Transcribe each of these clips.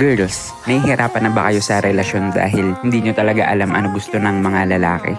Girls, nahihirapan na ba kayo sa relasyon dahil hindi nyo talaga alam ano gusto ng mga lalaki?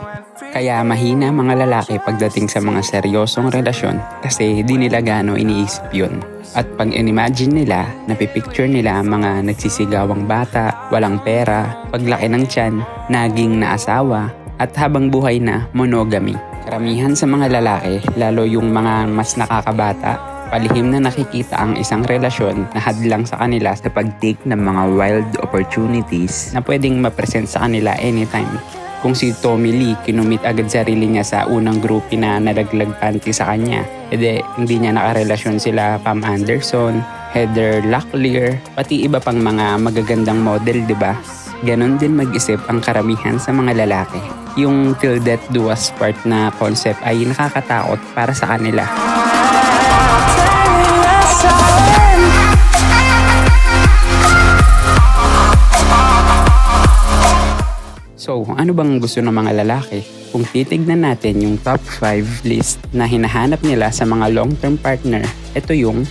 Kaya mahina mga lalaki pagdating sa mga seryosong relasyon kasi di nila gaano iniisip yun. At pag in-imagine nila, napipicture nila mga nagsisigawang bata, walang pera, paglaki ng tiyan, naging na asawa, at habang buhay na monogamy. Karamihan sa mga lalaki, lalo yung mga mas nakakabata, palihim na nakikita ang isang relasyon na hadlang sa kanila sa pag-take ng mga wild opportunities na pwedeng ma-present sa kanila anytime. Kung si Tommy Lee kinumit agad sarili niya sa unang groupie na nalaglag panty sa kanya, edi hindi niya nakarelasyon sila Pam Anderson, Heather Locklear, pati iba pang mga magagandang model, diba? Ganon din mag-isip ang karamihan sa mga lalaki. Yung till death do us part na concept ay nakakatakot para sa kanila. So, ano bang gusto ng mga lalaki? Kung titignan natin yung top 5 list na hinahanap nila sa mga long-term partner, ito yung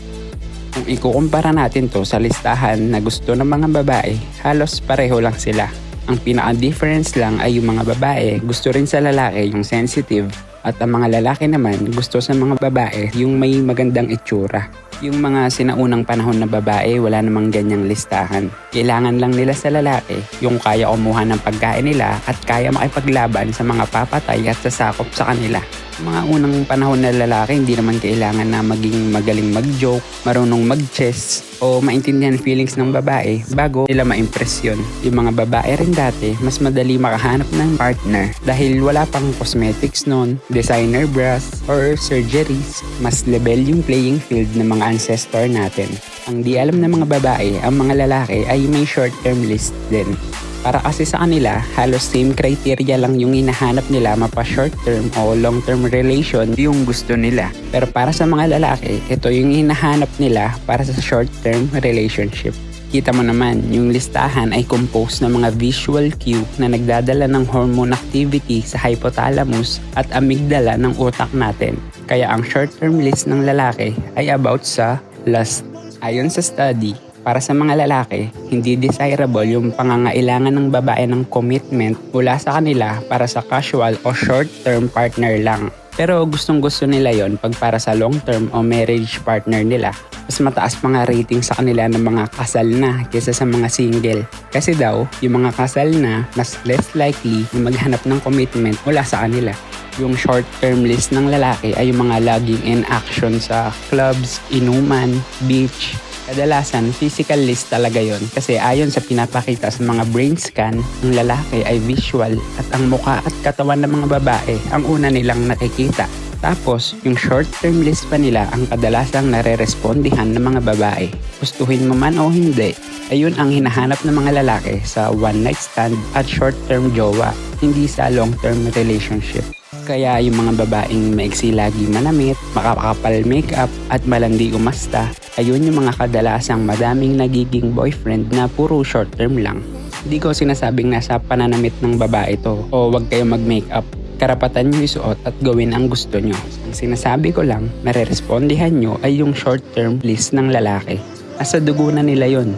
kung ikukumpara natin to sa listahan na gusto ng mga babae, halos pareho lang sila. Ang pinaka-difference lang ay yung mga babae gusto rin sa lalaki yung sensitive at ang mga lalaki naman gusto sa mga babae yung may magandang itsura. Yung mga sinaunang panahon na babae wala namang ganyang listahan. Kailangan lang nila sa lalaki yung kaya kumuha ng pagkain nila at kaya makipaglaban sa mga papatay at sasakop sa kanila. Mga unang panahon na lalaki hindi naman kailangan na maging magaling mag-joke, marunong mag-chess o maintindihan feelings ng babae bago nila ma-impress yun. Yung mga babae rin dati mas madali makahanap ng partner dahil wala pang cosmetics noon, designer bras or surgeries. Mas level yung playing field ng mga ancestor natin. Ang di alam ng mga babae, ang mga lalaki ay may short-term list din. Para kasi sa kanila, halos same criteria lang yung hinahanap nila mapa short-term o long-term relation yung gusto nila. Pero para sa mga lalaki, ito yung hinahanap nila para sa short-term relationship. Kita mo naman, yung listahan ay composed ng mga visual cue na nagdadala ng hormone activity sa hypothalamus at amygdala ng utak natin. Kaya ang short-term list ng lalaki ay about sa lust. Ayon sa study, para sa mga lalaki, hindi desirable yung pangangailangan ng babae ng commitment mula sa kanila para sa casual o short-term partner lang. Pero gustong-gusto nila yon pag para sa long-term o marriage partner nila. Mas mataas mga rating sa kanila ng mga kasal na kaysa sa mga single. Kasi daw, yung mga kasal na mas less likely na maghanap ng commitment mula sa kanila. Yung short-term list ng lalaki ay yung mga laging in action sa clubs, inuman, beach. Kadalasan, physical list talaga yon kasi ayon sa pinapakita sa mga brain scan, ang lalaki ay visual at ang mukha at katawan ng mga babae ang una nilang nakikita. Tapos, yung short-term list pa nila ang kadalasang nare-respondihan ng mga babae. Gustuhin mo man o hindi, ayun ang hinahanap ng mga lalaki sa one-night stand at short-term jowa, hindi sa long-term relationship. Kaya yung mga babaeng maiksi lagi manamit, makakapal makeup at malandi umasta, ayun yung mga kadalasang madaming nagiging boyfriend na puro short term lang. Hindi ko sinasabing nasa pananamit ng babae to o wag kayo mag-makeup. Karapatan nyo isuot at gawin ang gusto nyo. Ang sinasabi ko lang, nare-respondihan nyo ay yung short term list ng lalaki. Nasa dugo na nila yon.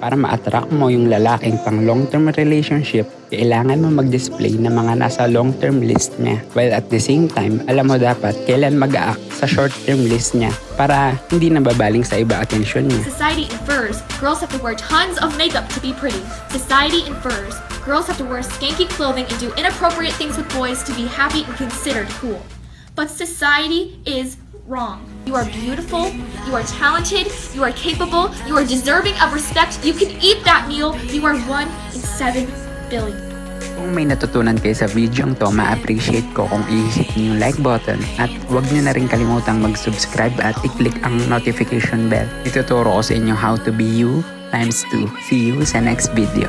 Para ma-attract mo yung lalaking pang long-term relationship, kailangan mo mag-display ng mga nasa long-term list niya. While at the same time, alam mo dapat kailan mag-a-act sa short-term list niya para hindi nababaling sa iba atensyon niya. Society infers girls have to wear tons of makeup to be pretty. Society infers girls have to wear skanky clothing and do inappropriate things with boys to be happy and considered cool. But society is wrong. You are beautiful, you are talented, you are capable, you are deserving of respect, you can eat that meal, you are 1 in 7 billion. Kung may natutunan kayo sa video to, ma-appreciate ko kung i-hit niyo yung like button at huwag niyo na rin kalimutang mag-subscribe at i-click ang notification bell. Ituturo ko sa inyo how to be you times 2. See you sa next video.